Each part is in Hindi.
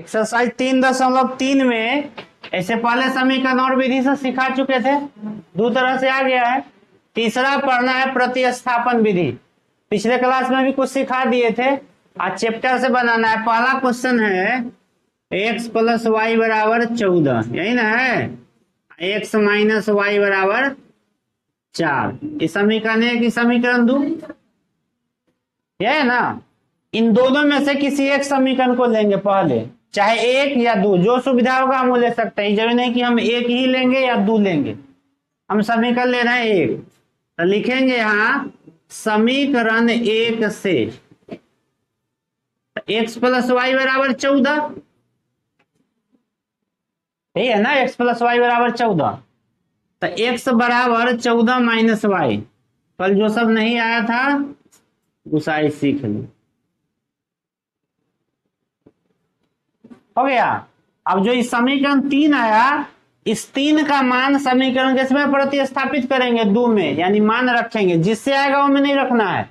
एक्सरसाइज 3.3 में ऐसे पहले समीकरण और विधि से सिखा चुके थे, दो तरह से आ गया है। तीसरा पढ़ना है प्रतिस्थापन विधि। पिछले क्लास में भी कुछ सिखा दिए थे, आज चैप्टर से बनाना है। पहला क्वेश्चन है x प्लस वाई बराबर 14, यही ना है। x माइनस वाई बराबर 4। ये समीकरण है कि समीकरण 2, यह है ना। इन दोनों में से किसी एक समीकरण को लेंगे पहले, चाहे एक या दो, जो सुविधा होगा हम वो ले सकते हैं। जरूरी नहीं कि हम एक ही लेंगे या दो लेंगे, हम समीकरण ले रहे हैं एक। तो लिखेंगे यहां समीकरण एक से x प्लस वाई बराबर 14, ठीक है ना। x प्लस वाई बराबर 14, तो x बराबर 14 माइनस वाई। कल जो सब नहीं आया था गुसाई सीख लो, हो गया। अब जो इस समीकरण 3 आया, इस 3 का मान समीकरण किसमें प्रतिस्थापित करेंगे? 2 में, यानी मान रखेंगे। जिससे आएगा वो में नहीं रखना है,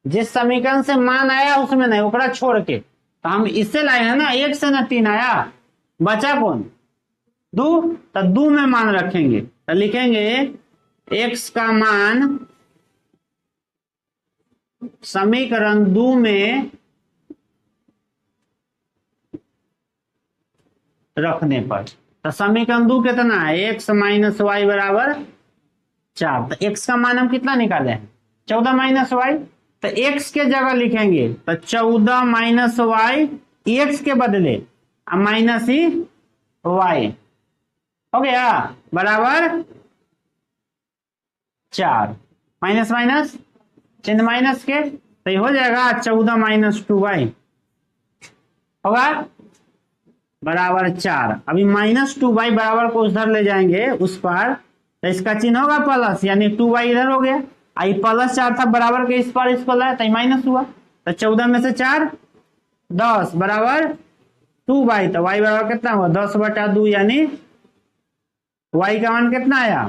जिस समीकरण से मान आया उसमें नहीं, ओकरा छोड़ के। तो हम इससे लाए हैं ना, 1 से ना 3 आया, बचा कौन? 2। तो 2 में मान रखेंगे, तो लिखेंगे x का मान समीकरण 2 में रखने पर। तो समीकरण 2 कितना है? x माइनस वाई बराबर 4। तो x का मान हम कितना निकाले हैं? 14 माइनस वाई। तो x के जगह लिखेंगे तो 14 माइनस वाई, x के बदले माइनस ही y, हो गया, बराबर 4। माइनस माइनस चिन्ह माइनस के, तो ये हो जाएगा 14 माइनस 2y, होगा बराबर 4। अभी माइनस 2y बराबर को उधर ले जाएंगे उस पर, तो इसका चिन्ह होगा प्लस, यानी 2y इधर हो गया। आई प्लस 4 था, बराबर के इस पर इसको लाया तो माइनस हुआ। तो 14 में से 4 10 बराबर 2y। तो y बराबर कितना हुआ? 10/2, यानी y का मान कितना आया?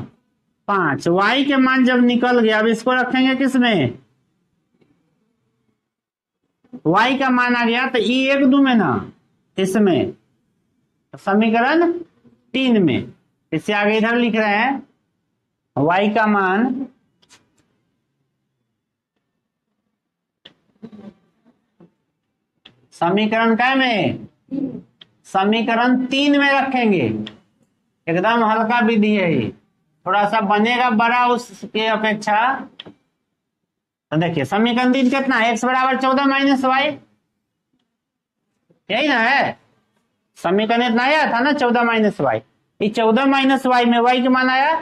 5। y के मान जब निकल गया, अब इसको रखेंगे किसमें? y का मान आ गया तो ये 1 2 में ना, इसमें समीकरण 3 में। इससे आगे इधर लिख रहे हैं y का मान समीकरण क्या में? समीकरण 3 में रखेंगे। एकदम हल्का विधि है ये, थोड़ा सा बनेगा बड़ा उसके अपेक्षा। तो देखिए समीकरण 3 कितना है? x बराबर 14 माइनस वाई, यही ना है। समीकरण इतना आया था ना, 14 माइनस वाई। ये 14 माइनस वाई में y का मान आया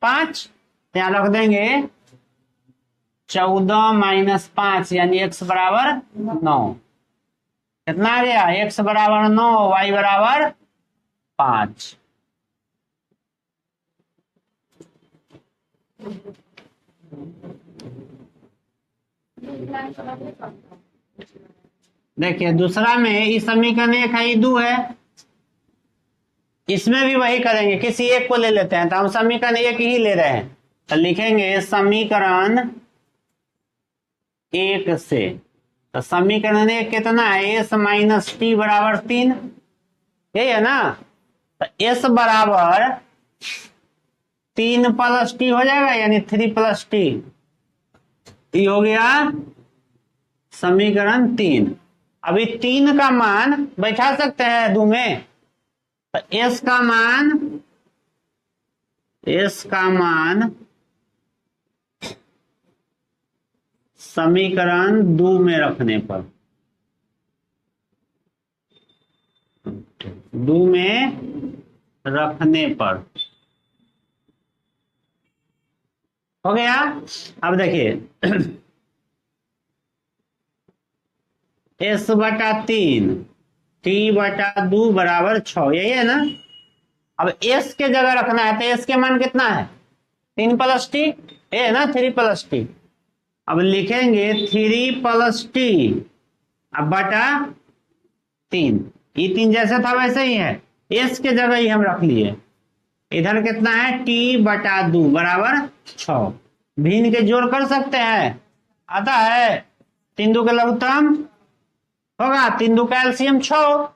5, यहाँ रख देंगे 14 माइनस 5, यानी x बराबर 9। कितना आ गया? x बराबर 9, y बराबर 5। देखिए दूसरा में इस समीकरण 1 है, 2 है, इसमें भी वही करेंगे, किसी एक को ले लेते हैं। तो हम समीकरण 1 ही ले रहे हैं, तो लिखेंगे समीकरण 1 से। तो समीकरण 1 कितना है? s माइनस टी बराबर 3, यही है ना। तो s बराबर 3 प्लस टी हो जाएगा, यानी 3 प्लस टी। ये हो गया समीकरण 3। अभी 3 का मान बैठा सकते हैं 2 में, तो s का मान समीकरण 2 में रखने पर, 2 में रखने पर हो गया। अब देखिए s/3 t/2 बराबर 6, यही है ना। अब s के जगह रखना है, तो s के मान कितना है? 3 प्लस टी, ये है ना, 3 प्लस टी। अब लिखेंगे 3 प्लस टी अब बटा 3। ये 3 जैसे था वैसे ही है, s के जगह ही हम रख लिए। इधर कितना है? t/2 बराबर 6। भिन्न के जोड़ कर सकते हैं, आता है। 3 2 के लघुत्तम होगा, 3 2 का एलसीएम 6,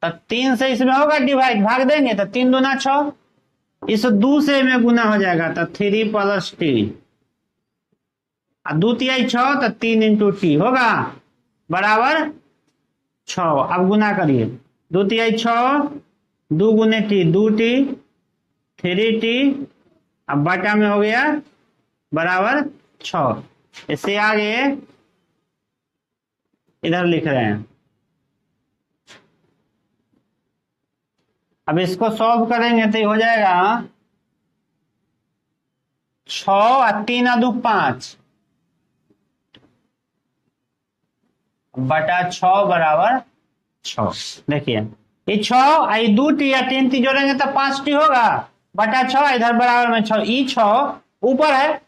तो 3 से इसमें होगा डिवाइड, भाग देंगे तो 3 दूना 6, इस 2 से में गुना हो जाएगा तो 3 + t, 2 तिहाई 6 तो 3 × t होगा बराबर 6। अब गुना करिए, 2 तिहाई 6, 2 × t 2t, 3t, अब बटा में हो गया बराबर 6। इससे आगे इधर लिख रहे हैं। अब इसको सॉल्व करेंगे तो हो जाएगा 6 और 3 और 2 5 बटा 6 बराबर 6। देखिए ये 6 आई 2t या 3t जोड़ेंगे तो 5t होगा बटा 6, इधर बराबर में 6, ई 6 ऊपर है,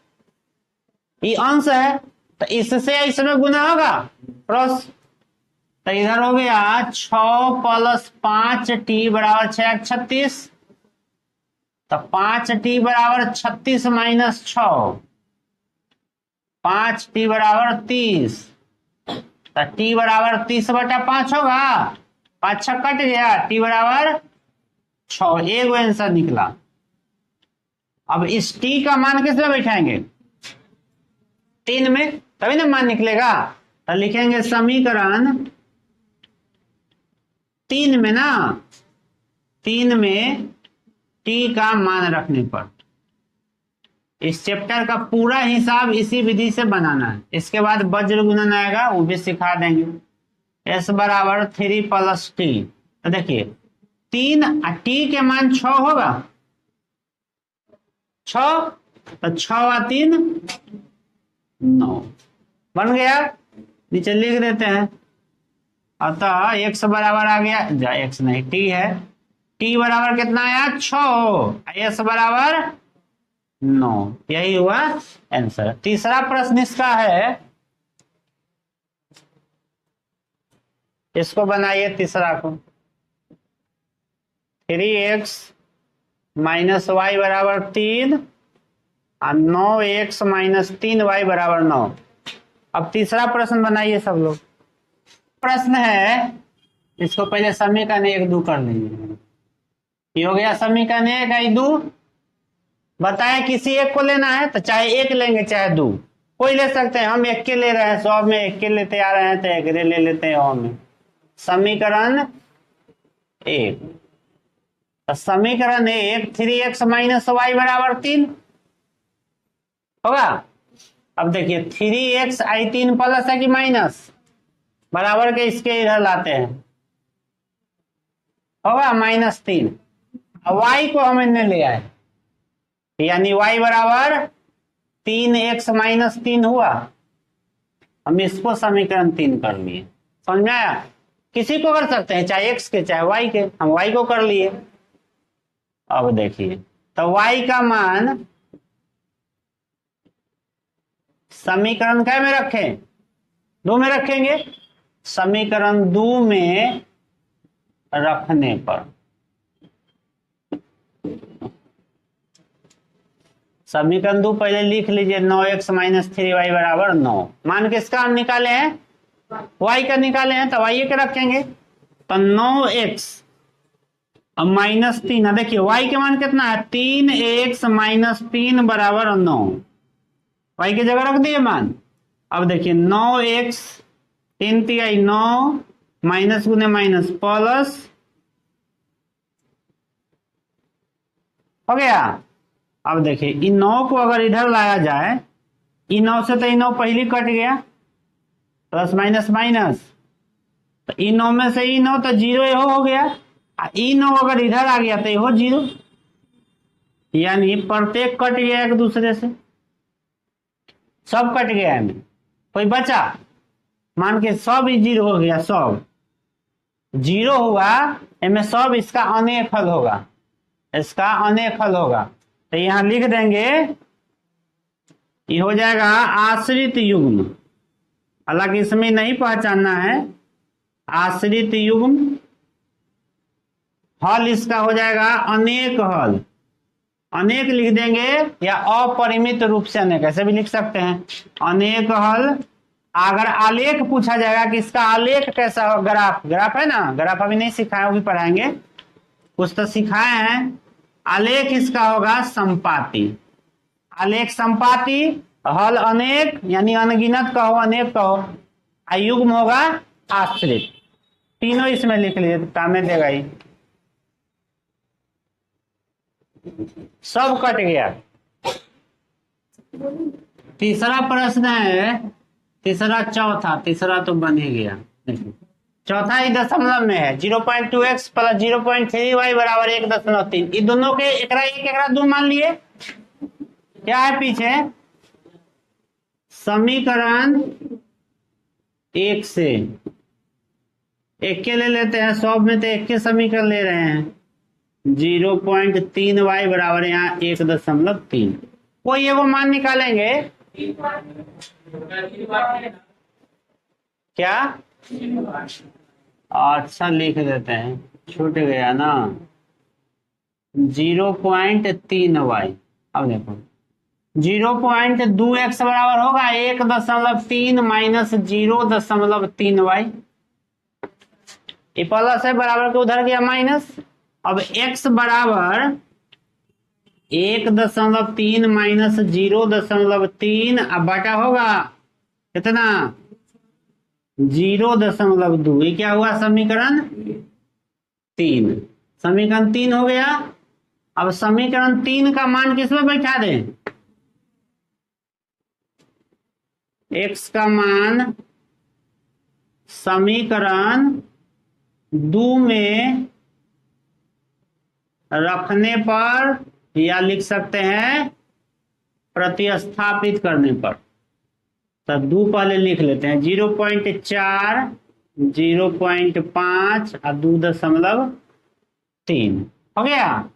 ये अंश है तो इससे इसमें गुना होगा क्रॉस, तो इधर हो गया 6 + 5t बराबर 6 × 36, तो 5t बराबर 36 - 6, 5t बराबर 30, तो t बराबर 30 बटा 5 होगा, 5 6 कट गया, t बराबर 6, एक आंसर निकला। अब इस t का मान किसमें बैठाएंगे, 3 में, तभी ना मान निकलेगा। तो लिखेंगे समीकरण 3 में ना, 3 में t का मान रखने पर इस चैप्टर का पूरा हिसाब इसी विधि से बनाना है। इसके बाद वज्र गुणन आएगा, वो भी सिखा देंगे। s बराबर 3 + t, तो देखिए 3 और t के मान 6 होगा, 6 तो 6 और 3 9 बन गया, नीचे लिख देते हैं। अतः x बराबर आ गया, x नहीं t है, t बराबर कितना आया 6, s बराबर 9, यही हुआ आंसर। तीसरा प्रश्न इसका है, इसको बनाइए तीसरा को, 3x - y बराबर 3 और 9x - 3y बराबर 9। अब तीसरा प्रश्न बनाइए सब लोग। प्रश्न है, इसको पहले समीकरण 1 2 कर लीजिए। ये हो गया समीकरण 1 आई 2। बताए किसी एक को लेना है तो चाहे एक लेंगे चाहे 2, कोई ले सकते हैं। हम एक के ले रहे हैं, 100 में एक के लेते आ रहे हैं तो एक ले लेते हैं 100 में। समीकरण 1, समीकरण 1 3x - y बराबर 3 होगा। अब देखिए 3x आई 3 प्लस है कि माइनस, बराबर के इसके इधर लाते हैं, होगा -3। अब y को हमने ले आए, यानी y बराबर 3x - 3 हुआ। हम इसको समीकरण 3 कर लिए, समझ में आया। किसी को कर सकते हैं, चाहे x के चाहे y के, हम y को कर लिए। अब देखिए तो y का मान समीकरण क्या में रखें, 2 में रखेंगे। समीकरण 2 में रखने पर समीकरण 2 पहले लिख लीजिए, 9x - 3y बराबर 9। मान किसका हम निकाले हैं, y का निकाले हैं, तो y के रखेंगे। तो 9x अब -3, देखिए y के मान कितना है, 3x - 3 बराबर 9, y की जगह रख दिए मान। अब देखिए 9x 3 तिहाई 9 माइनस गुने माइनस प्लस हो गया। अब देखिए इन 9 को अगर इधर लाया जाए, इन 9 से तो इन 9 पहले कट गया, प्लस माइनस माइनस, तो इन 9 में से इन 9 तो 0 हो गया, इन 9 अगर इधर आ गया तो ये 0, यानी प्रत्येक कट गया एक दूसरे से, सब कट गया है, कोई बचा, मान के सब ही 0 हो गया, सब 0 हुआ, इनमें सब इसका अनेक हल होगा, इसका अनेक हल होगा। तो यहां लिख देंगे, ये हो जाएगा आश्रित युग्म, हालांकि इसमें नहीं पहचानना है, आश्रित युग्म हल इसका हो जाएगा अनेक हल, अनेक लिख देंगे या अपरिमित रूप से अनेक, ऐसे भी लिख सकते हैं। अनेक हल अगर आलेख पूछा जाएगा कि इसका आलेख कैसा हो, ग्राफ, ग्राफ है ना, ग्राफ अभी नहीं सिखाया, वो भी पढ़ाएंगे, कुछ तो सिखाए हैं। आलेख इसका होगा संपाती, आलेख संपाती, हल अनेक यानी अनगिनत कहो, अनेक कहो, युग्म होगा आश्रित। तीनों इसमें लिख लीजिए तो काम में देगा ही। सब कट गया। तीसरा प्रश्न है, तीसरा चौथा, तीसरा तो बन ही गया। देखिए चौथा ही दशमलव में है, 0.2x प्लस 0.3y बराबर 1.3। ये दोनों के एकरा एक एकरा दो मान लिए। क्या है पीछे, समीकरण एक से एक के ले लेते हैं, सब में तो एक के समीकरण ले रहे हैं। 0.3y बराबर यहाँ 1.3, कोई एगो मान निकालेंगे। क्या, अच्छा लिख देते हैं, छूट गया ना। 0.3y, अब देखो 0.2x बराबर होगा 1.3 माइनस 0.3y। ये प्लस है, बराबर के उधर गया माइनस। अब x बराबर 1.3 माइनस 0.3, अब बटा होगा कितना, 0.2। ये क्या हुआ, समीकरण 3। समीकरण 3 हो गया। अब समीकरण 3 का मान किसमें बैठा दें, x का मान समीकरण 2 में रखने पर, या लिख सकते हैं प्रतिस्थापित करने पर। तो 2 पहले लिख लेते हैं, 0.4, 0.5 और 2.3 हो गया।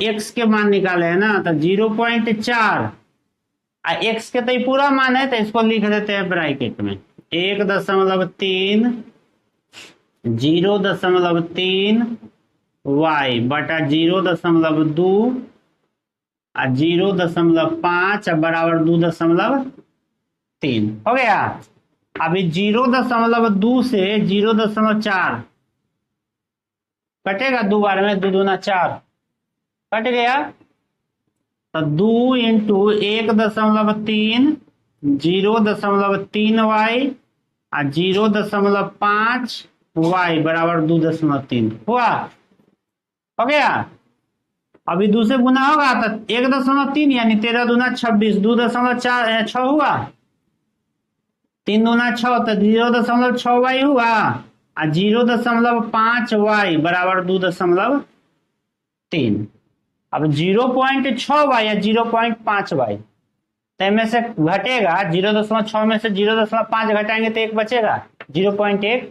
x के मान निकाले है ना, तो 0.4 x के तो पूरा मान है, तो इसको लिख देते हैं ब्रैकेट में 1.3 0.3 y बटा 0.2 और 0.5 बराबर 2.3 हो गया। अभी 0.2 से 0.4 कटेगा, 2 बार में 2 दूना 4 कट गया। तो 2 इंटू 1.3 0.3y और 0.5 y बराबर 2.3 हुआ, हो गया। अभी 2 से गुना होगा तो 1.3 यानी 13 दूना 26, 2.4 6 हुआ, 3 दूना 6 तो 0.6y हुआ और 0.5y बराबर 2.3। अब 0.6y या 0.5y, तो इनमें से घटेगा 0.6 में से 0.5 घटाएंगे तो 1 बचेगा, 0.1।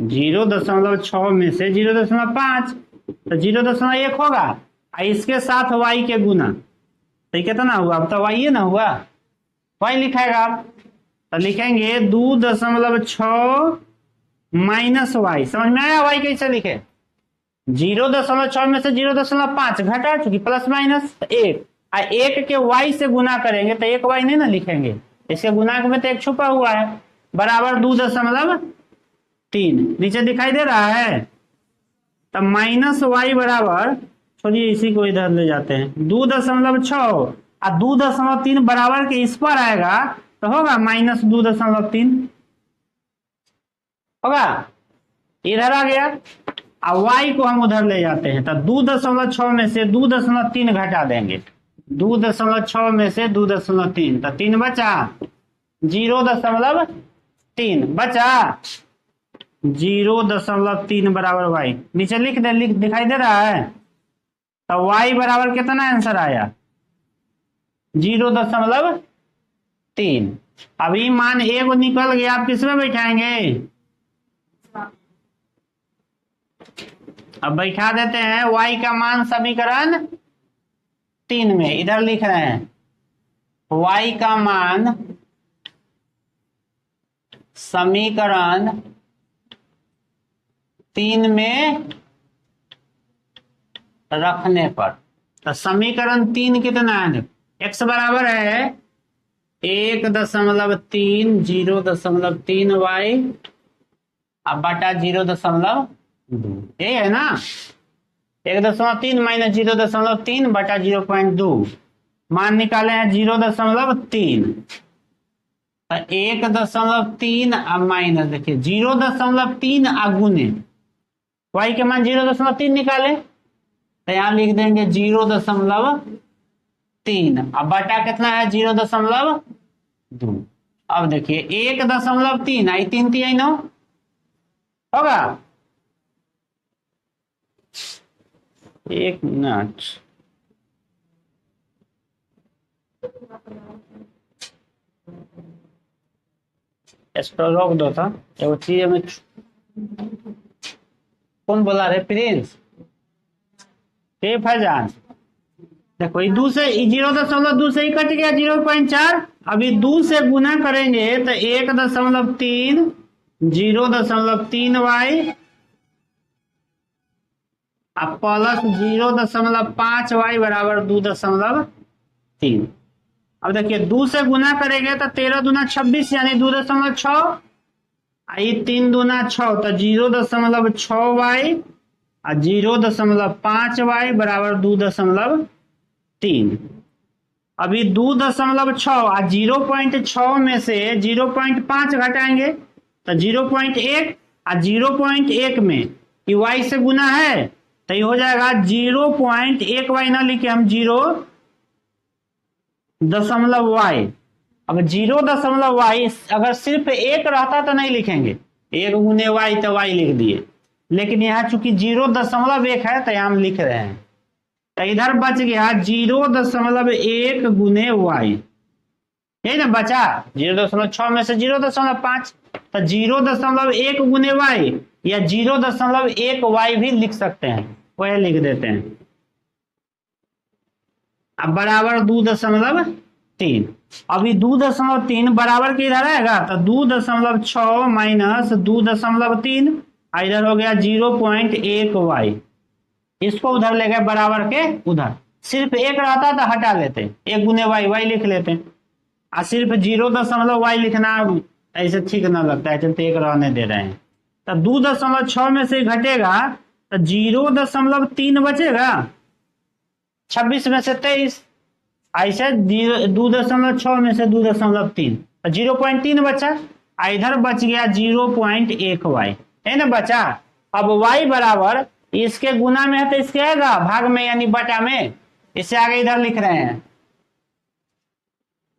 0.6 में से 0.5 तो 0.1 होगा, इसके साथ y के गुना, तो कितना हुआ, अब तो y ना हुआ, y लिखेगा। तो लिखेंगे 2.6 माइनस y, समझ में आया y कैसे लिखे। 0.6 में से 0.5 घटा चुकी, प्लस माइनस 1, 1 के y से गुना करेंगे तो 1 y नहीं ना लिखेंगे, इसके गुना में तो 1 छुपा हुआ है, बराबर 2.3 नीचे दिखाई दे रहा है। तो माइनस y बराबर, छोड़िए इसी को इधर ले जाते हैं, 2.6 और 2.3 बराबर के इस पर आएगा तो होगा माइनस 2.3 होगा, इधर आ गया। अब y को हम उधर ले जाते हैं, तो 2.6 में से 2.3 घटा देंगे, 2.6 में से 2.3 तो 3 बचा, 0.3 बचा, 0.3 बराबर y नीचे लिख दे, लिख दिखाई दे रहा है। तो y बराबर कितना आंसर आया, 0.3। अभी मान एक निकल गया, आप किसमें बैठाएंगे, अब बैठा देते हैं y का मान समीकरण 3 में, इधर लिख रहे हैं y का मान समीकरण 3 में रखने पर। तो समीकरण 3 कितना है, x बराबर है 1.3 0.3y अब बटा 0.2 यही है ना। 1.3 माइनस 0.3 बटा 0.2 मान निकाले हैं 0.3 तो 1.3 अब माइनस देखिए 0.3 गुने y के मान 0.3 निकाले तो यहां लिख देंगे 0.3 अब बटा कितना है 0.2। अब देखिए 1.3 आई 3 3 9 होगा। एक मिनट इसको रोक दो था एगो चीज में कौन बोला रे प्रिंस के फैजान देखो ये 2 से 0.2 से ही कट गया 0.4 अभी 2 से गुना करेंगे तो 1.3 0.3y अब प्लस 0.5y बराबर 2.3। अब देखिए 2 से गुना करेंगे तो 13 दूना 26 यानी 2.6 आई 3 दूना 6 तो 0.6y और 0.5y बराबर 2.3। अभी 2.6 और 0.6 में से 0.5 घटाएंगे तो 0.1 और 0.1 में ये y से गुना है तो ये हो जाएगा 0.1y ना लिखे हम 0.y। अब 0.y अगर सिर्फ 1 रहता तो नहीं लिखेंगे 1 गुने y तो y लिख दिए लेकिन यहाँ चूंकि 0.1 है तो यहाँ हम लिख रहे हैं तो इधर बच गया 0.1 गुने y यही ना बचा 0.6 में से 0.5 तो 0.1 गुने y या 0.1 y भी लिख सकते हैं वह लिख देते हैं। अब बराबर 2.3 अभी 2.3 बराबर के इधर आएगा तो 2.6 माइनस 2.3 इधर हो गया 0.1y इसको उधर ले गए बराबर के उधर सिर्फ 1 रहता तो हटा लेते 1 गुने y लिख लेते और सिर्फ 0.y लिखना ऐसे ठीक ना लगता है चलते 1 रहने दे रहे हैं तो 2.6 में से घटेगा तो 0.3 बचेगा 26 में से 23 ऐसे 2.6 में से 2.3 तो 0.3 बचा इधर बच गया 0.1y है ना बचा। अब y बराबर इसके गुना में है तो इसके आएगा भाग में यानी बटा में इससे आगे इधर लिख रहे हैं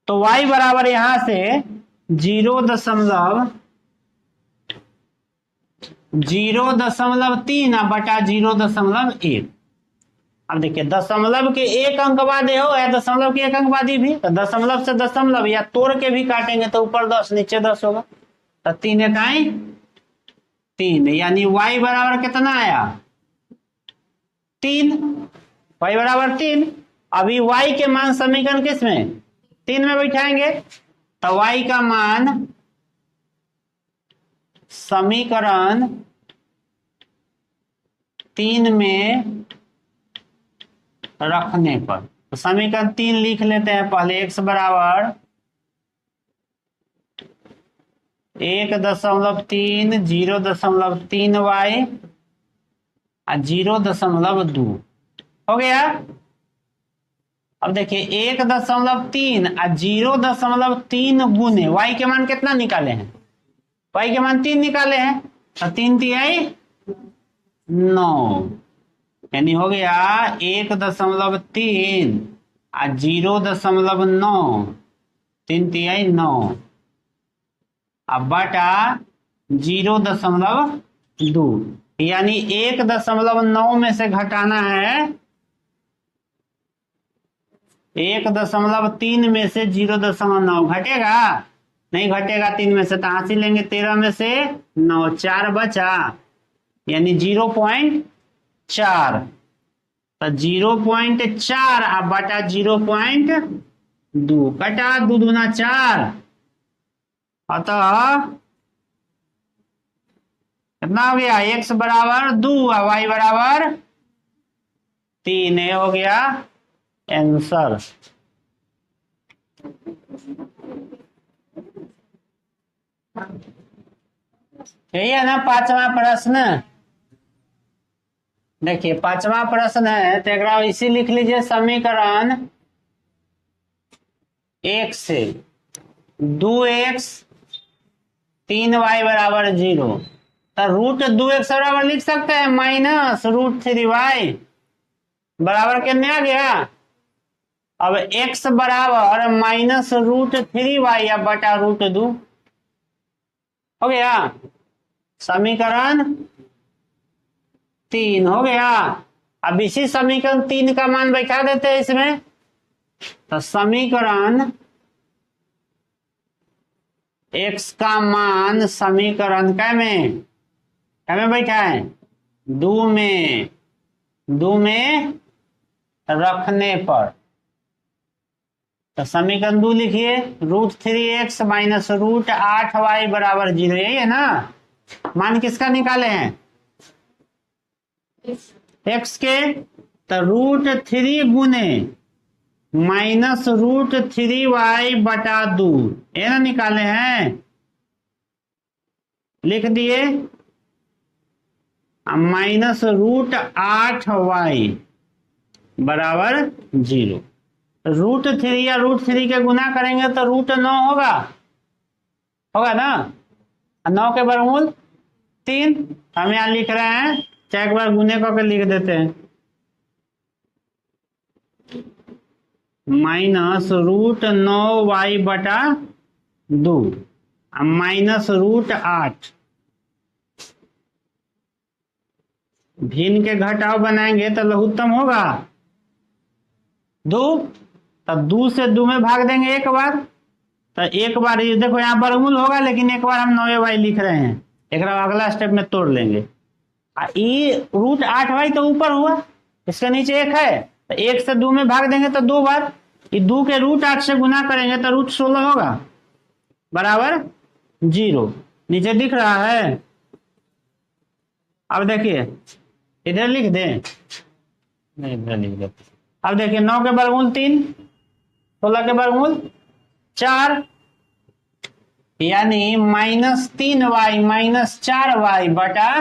तो y बराबर यहां से 0.3 बटा 0.1। अब देखिए दशमलव के 1 अंक वादे हो या दशमलव के 1 अंक वादी भी तो दशमलव से दशमलव या तोड़ के भी काटेंगे तो ऊपर 10 नीचे 10 होगा तो 3 इकाई 3 यानी y बराबर कितना आया 3 y बराबर 3। अभी y के मान समीकरण किस में 3 में बैठाएंगे तो y का मान समीकरण 3 में रखने पर तो समीकरण 3 लिख लेते हैं पहले x बराबर 1.3 0.3y और 0.2 हो गया। अब देखिए 1.3 और 0.3 गुने y के मान कितना निकाले हैं y के मान 3 निकाले हैं तो 3 तिहाई 9 यानी हो गया 1.3 और 0.9 3 तिहाई 9 अब बटा 0.2 यानी 1.9 में से घटाना है 1.3 में से 0.9 घटेगा नहीं घटेगा 3 में से तो हासिल लेंगे 13 में से 9 4 बचा यानी 0.4 तो 0.4 अब बटा 0.2 कटा 2 दूना 4 अतः कितना हो गया x बराबर 2 और y बराबर 3 हो गया आंसर। यही है ना पांचवा प्रश्न। देखिए पांचवा प्रश्न है तो एक इसी लिख लीजिए, समीकरण 1 से 2x 3y बराबर 0, तो रूट 2x बराबर लिख सकते हैं माइनस रूट 3y बराबर कितने आ गया। अब x बराबर माइनस रूट 3y या बटा रूट 2 हो गया। समीकरण 3 हो गया। अब इसी समीकरण 3 का मान बैठा देते हैं इसमें, तो समीकरण x का मान समीकरण क्या में बैठा है, 2 में रखने पर, तो समीकरण 2 लिखिए, root 3x minus root 8y बराबर 0, यही है ना। मान किसका निकाले हैं, x के, तो रूट 3 गुने माइनस रूट 3y बटा 2 ये ना निकाले हैं, लिख दिए, माइनस रूट 8y बराबर 0। रूट 3 या रूट 3 के गुना करेंगे तो रूट 9 होगा ना, 9 के वर्गमूल 3, हम यहाँ लिख रहे हैं, चाहे एक बार गुने करके लिख देते हैं, माइनस रूट 9y बटा 2 माइनस रूट 8, भिन्न के घटाव बनाएंगे तो लघुत्तम होगा 2, तब 2 से 2 में भाग देंगे एक बार, तो एक बार ये देखो यहाँ वर्गमूल होगा, लेकिन एक बार हम 9y लिख रहे हैं, एक अगला स्टेप में तोड़ लेंगे। ये रूट 8y तो ऊपर हुआ, इसके नीचे 1 है, तो 1 से 2 में भाग देंगे तो 2 बार, ये 2 के रूट 8 से गुना करेंगे तो रूट 16 होगा बराबर 0, नीचे दिख रहा है। अब देखिए इधर लिख दें, नहीं इधर लिख देते। अब देखिए 9 के वर्गमूल 3, 16 के वर्गमूल 4, यानी माइनस 3y माइनस 4y बटा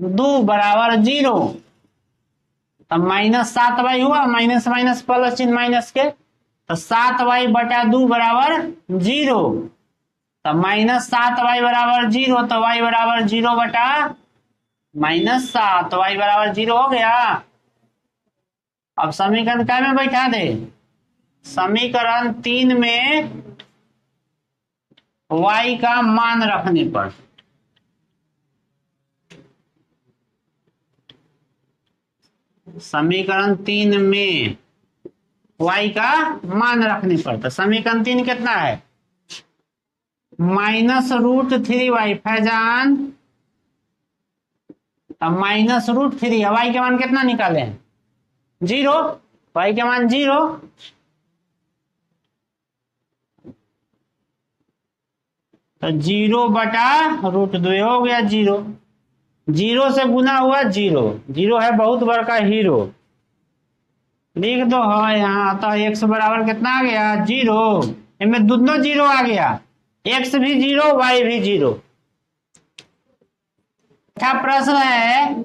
2 बराबर 0, तब माइनस 7y हुआ, माइनस माइनस प्लस चिन्ह माइनस के, तो 7y बटा 2 बराबर 0, तब माइनस 7y बराबर 0, तो y बराबर 0 बटा माइनस 7, y बराबर 0 हो गया। अब समीकरण क्या में बैठा दे, समीकरण 3 में y का मान रखने पर, समीकरण 3 में y का मान रखने पर, तो समीकरण 3 कितना है, माइनस रूट 3y फैजान, अब माइनस रूट 3, y के मान कितना निकाले हैं 0, y के मान 0, तो 0 बटा रूट 2 हो गया 0, 0 से गुना हुआ 0, 0 है बहुत बड़का हीरो, लिख दो है यहाँ, तो x बराबर कितना आ गया 0, इनमें दोनों 0 आ गया, x भी 0 y भी 0। अच्छा प्रश्न है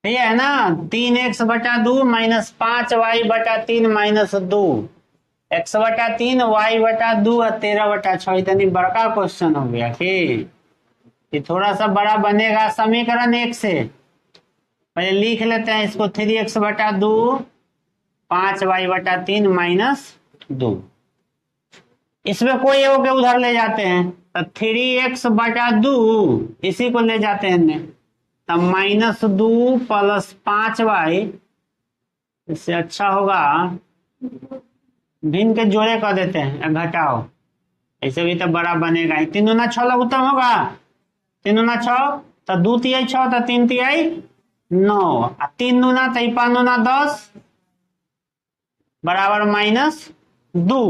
ये है ना, 3x बटा 2 माइनस 5y बटा 3 माइनस 2, x बटा 3 y बटा 2 13 बटा 6, इतनी बड़का क्वेश्चन हो गया कि थोड़ा सा बड़ा बनेगा। समीकरण 1 से पहले लिख लेते हैं इसको, 3x बटा 2 5y बटा 3 माइनस 2, इसमें कोई एक के उधर ले जाते हैं, तो 3x बटा 2 इसी को ले जाते हैं, तब माइनस 2 प्लस 5y, इससे अच्छा होगा भिन्न के जोड़े कर देते हैं, घटाओ, ऐसे भी तो बड़ा बनेगा। 3 दूना 6 लघुत्तम होगा, 3 दूना 6, तो 2 तिहाई 6, तो 3 तिहाई 9, 3 दूना तो 5 दूना 10 बराबर माइनस 2।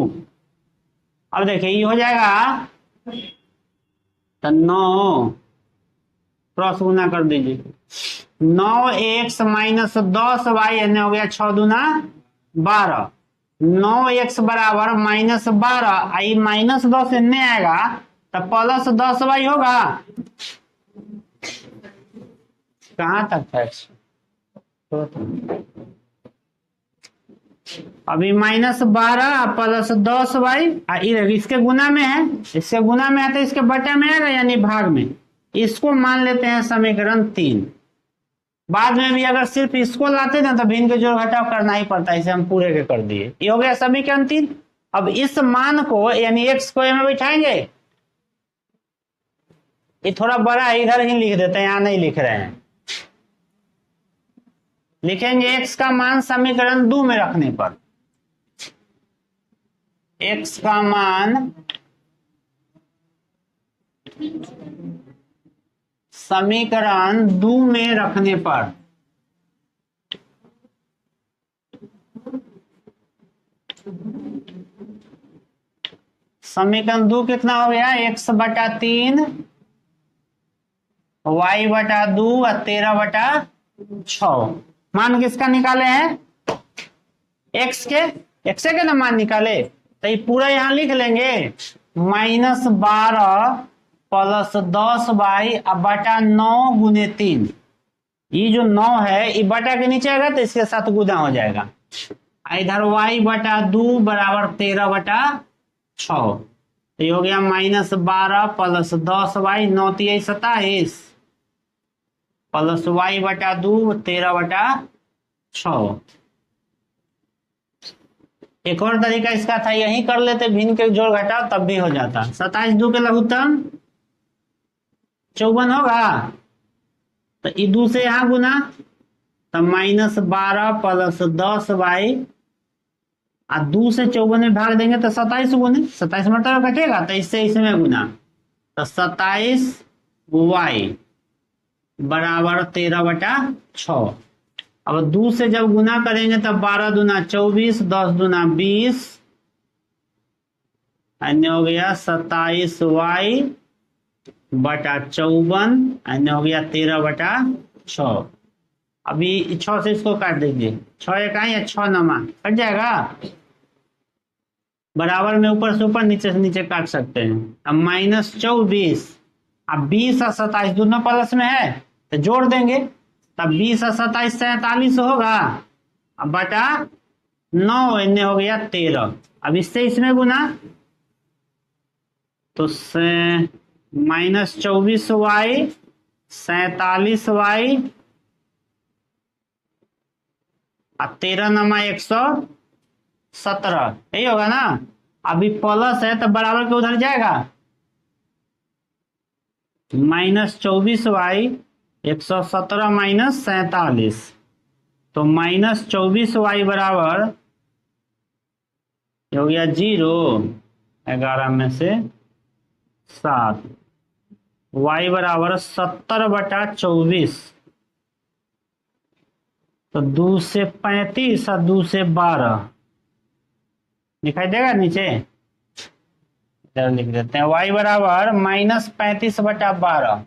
अब देखिए ये हो जाएगा, तो 9 क्रॉस गुना कर दीजिए, 9x माइनस 10y हो गया 6 दूना 12, 9x बराबर -12, आई -10 इन्ने आएगा तो +10y होगा। कहां तक है? अभी -12 +10y इसके गुना में है, इसके गुना में है तो इसके बटा में आएगा यानी भाग में। इसको मान लेते हैं समीकरण 3। बाद में भी अगर सिर्फ इसको लाते ना तो भिन्न के जोड़ घटाव करना ही पड़ता है, इसे हम पूरे के कर दिए। ये हो गया समीकरण 3। अब इस मान को यानी x को में बैठाएंगे, ये थोड़ा बड़ा है इधर ही लिख देते हैं, यहां नहीं लिख रहे हैं। लिखेंगे x का मान समीकरण 2 में रखने पर, x का मान समीकरण 2 में रखने पर समीकरण 2 कितना हो गया? x/3 y/2 और 13/6। मान किसका निकाले हैं? x के ना मान निकाले, तो ये पूरा यहां लिख लेंगे -12 + 10y बटा 9 गुने 3। ये जो 9 है ये बटा के नीचे आएगा तो इसके साथ गुना हो जाएगा। इधर y/2 बराबर 13/6, तो ये हो गया -12 + 10y 9 × 27 प्लस y/2 13/6। एक और तरीका इसका था, यही कर लेते भिन्न के जोड़ घटाव तब भी हो जाता। 27 2 के लघुत्तम 54 होगा, तो ये 2 से यहां गुना तो -12 + 10y और 2 से 54 में भाग देंगे तो 27 गुने 27 मतलब घटेगा तो इससे इसमें गुना, तो 27y बराबर 13/6। अब 2 से जब गुना करेंगे तब 12 दूना 24, 10 दूना 20, अन्य हो गया 27y बटा 54, अन्य हो गया 13/6। अभी 6 से इसको काट दीजिए, 6 1 या 6 9 कट जाएगा। बराबर में ऊपर से ऊपर नीचे से नीचे काट सकते हैं। अब -24, अब 20 और 27 दोनों प्लस में है तो जोड़ देंगे, तब 20 और 27 47 होगा। अब बटा 9 इन्हें हो गया 13। अब इससे इसमें गुना तो -24y 47y और 13 9 117, यही होगा ना। अभी प्लस है तो बराबर के उधर जाएगा, -24y 117 - 47, तो -24y बराबर हो गया 0, 11 में से 7, y बराबर 70/24, तो 2 से 35 और 2 से 12 दिखाई देगा नीचे, इधर लिख देते हैं y बराबर -35/12।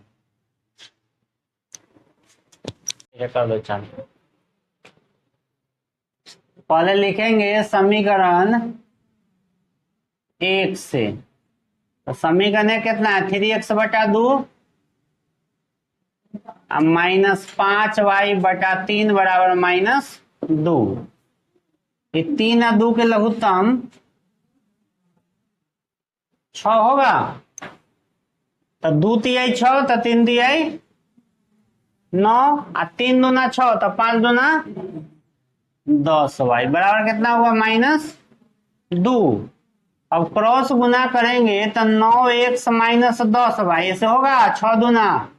कर दो चल, पहले लिखेंगे समीकरण 1 से, तो समीकरण है कितना है? 3x/2 -5y/3 बराबर -2। ये 3 और 2 के लघुत्तम 6 होगा, तो 2 तिहाई 6 तो 3 तिहाई 9 और 3 दूना 6 तो 5 दूना 10y बराबर कितना हुआ? -2। अब क्रॉस गुना करेंगे तो 9x - 10y ऐसे होगा, 6 दूना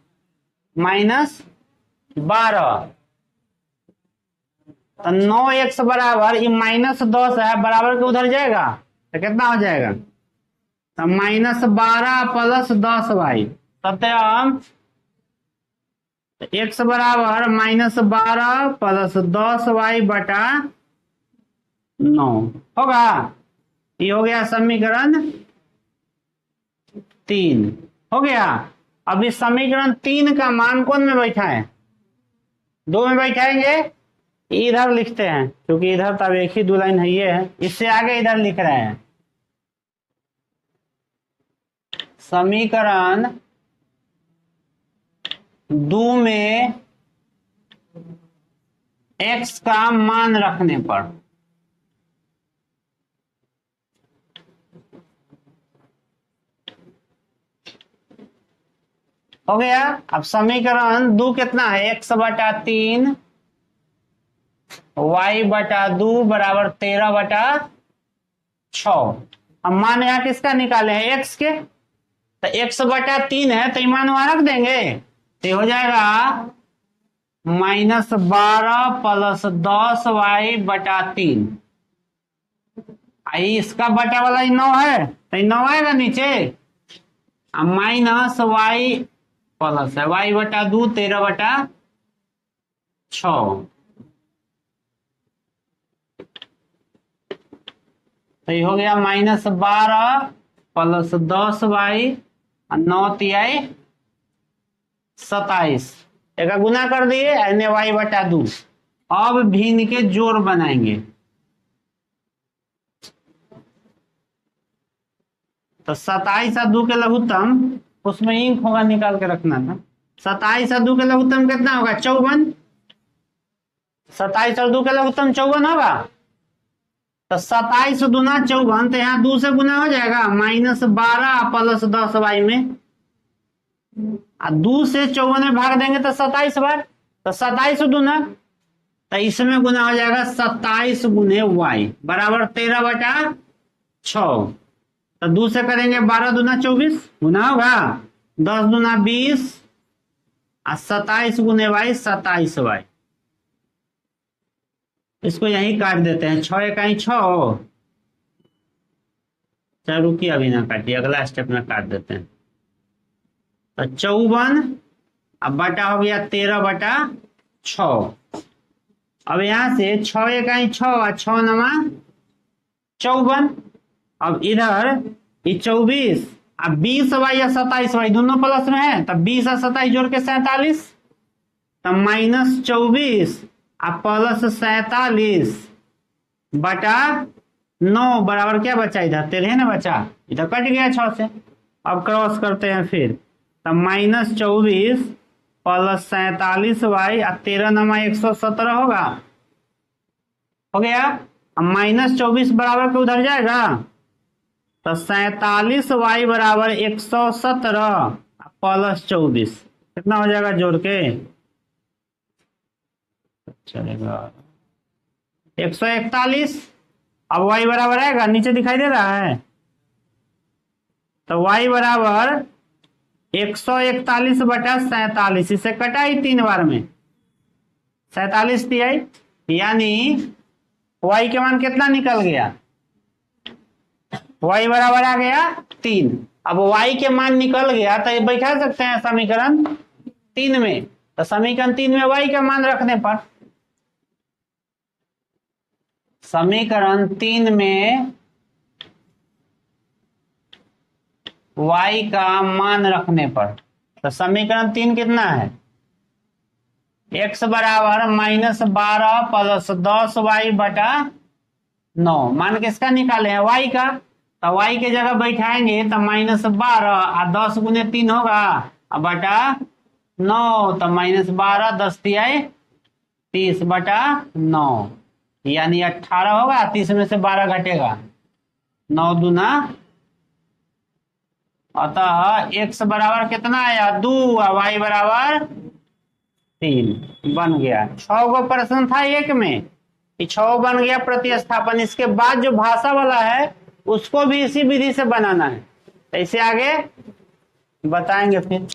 -12, तो 9x बराबर ये -10 है, बराबर के उधर जाएगा तो कितना हो जाएगा? तो -12 + 10y सत्याम, x बराबर -12 + 10y बटा 9 होगा। ये हो गया समीकरण 3 हो गया। अब इस समीकरण 3 का मान कौन में बैठा है? 2 में बैठाएंगे, इधर लिखते हैं क्योंकि इधर तब एक ही 2 लाइन है, ये है, इससे आगे इधर लिख रहे हैं समीकरण 2 में x का मान रखने पर। हो गया। अब समीकरण 2 कितना है, x/3 y/2 बराबर 13/6। अब मान यहाँ किसका निकाले हैं, x के, तो x/3 है तो मान वहां रख देंगे, तो हो जाएगा -12 + 10y/3। इसका बटा वाला 9 है तो 9 आएगा नीचे, माइनस y प्लस है y/2 13/6। तो ये हो गया -12 + 10y 9 तिहाई 27, एक गुना कर दिए y/2। अब भिन्न के जोड़ बनाएंगे, तो 27 और 2 के लघुत्तम, उसमें इंक होगा निकाल के रखना था। 27 और 2 के लघुत्तम कितना होगा, 54। 27 और 2 के लघुत्तम 54 होगा, तो 27 दूना 54, तो यहाँ 2 से गुना हो जाएगा, -12 + 10y में, 2 से 54 में भाग देंगे तो 27 बार, तो 27 दूना, तो इसमें गुना हो जाएगा 27 × y बराबर 13/6। तो 2 से करेंगे 12 दूना 24 गुना होगा, 10 दूना 20 और 27 × y 27y। इसको यहीं काट देते हैं, 6 × 6। चलो रुकिए अभी ना काटिए, अगला स्टेप में काट देते हैं। तो 54 अब बटा हो गया 13/6। अब यहां से 6 × 6 और 6 × 9 54। अब इधर ये 24 अब 20y या 27y दोनों प्लस में है, तब 20 और 27 जोड़ के 47, तब -24 और प्लस 47/9 बराबर क्या बचा, इधर 13 ना बचा, इधर कट गया 6 से। अब क्रॉस करते हैं फिर, तब -24 + 47y और 13 × 9 117 होगा, हो गया। अब -24 बराबर के उधर जाएगा, तो 47y बराबर 117 + 24 कितना हो जाएगा जोड़ के, चलेगा 141। अब y बराबर आएगा, नीचे दिखाई दे रहा है, तो y बराबर 141/47, इसे कटाई 3 बार में 47 तिहाई, यानी y के मान कितना निकल गया, y बराबर आ गया 3। अब y के मान निकल गया तो बैठा सकते हैं समीकरण 3 में, तो समीकरण 3 में y का मान रखने पर, समीकरण 3 में y का मान रखने पर, तो समीकरण 3 कितना है, x बराबर -12 + 10y/9। मान किसका निकाले हैं, y का, तो y के जगह बैठाएंगे तो -12 और 10 × 3 होगा बटा 9, तो -12 10 तिहाई 30/9, यानी 18 होगा, 30 में से 12 घटेगा, 9 दूना, अतः x बराबर कितना आया 2 और y बराबर 3 बन गया। 6 गो प्रश्न था एक में, 6 बन गया प्रतिस्थापन। इसके बाद जो भाषा वाला है उसको भी इसी विधि से बनाना है, ऐसे आगे बताएंगे फिर।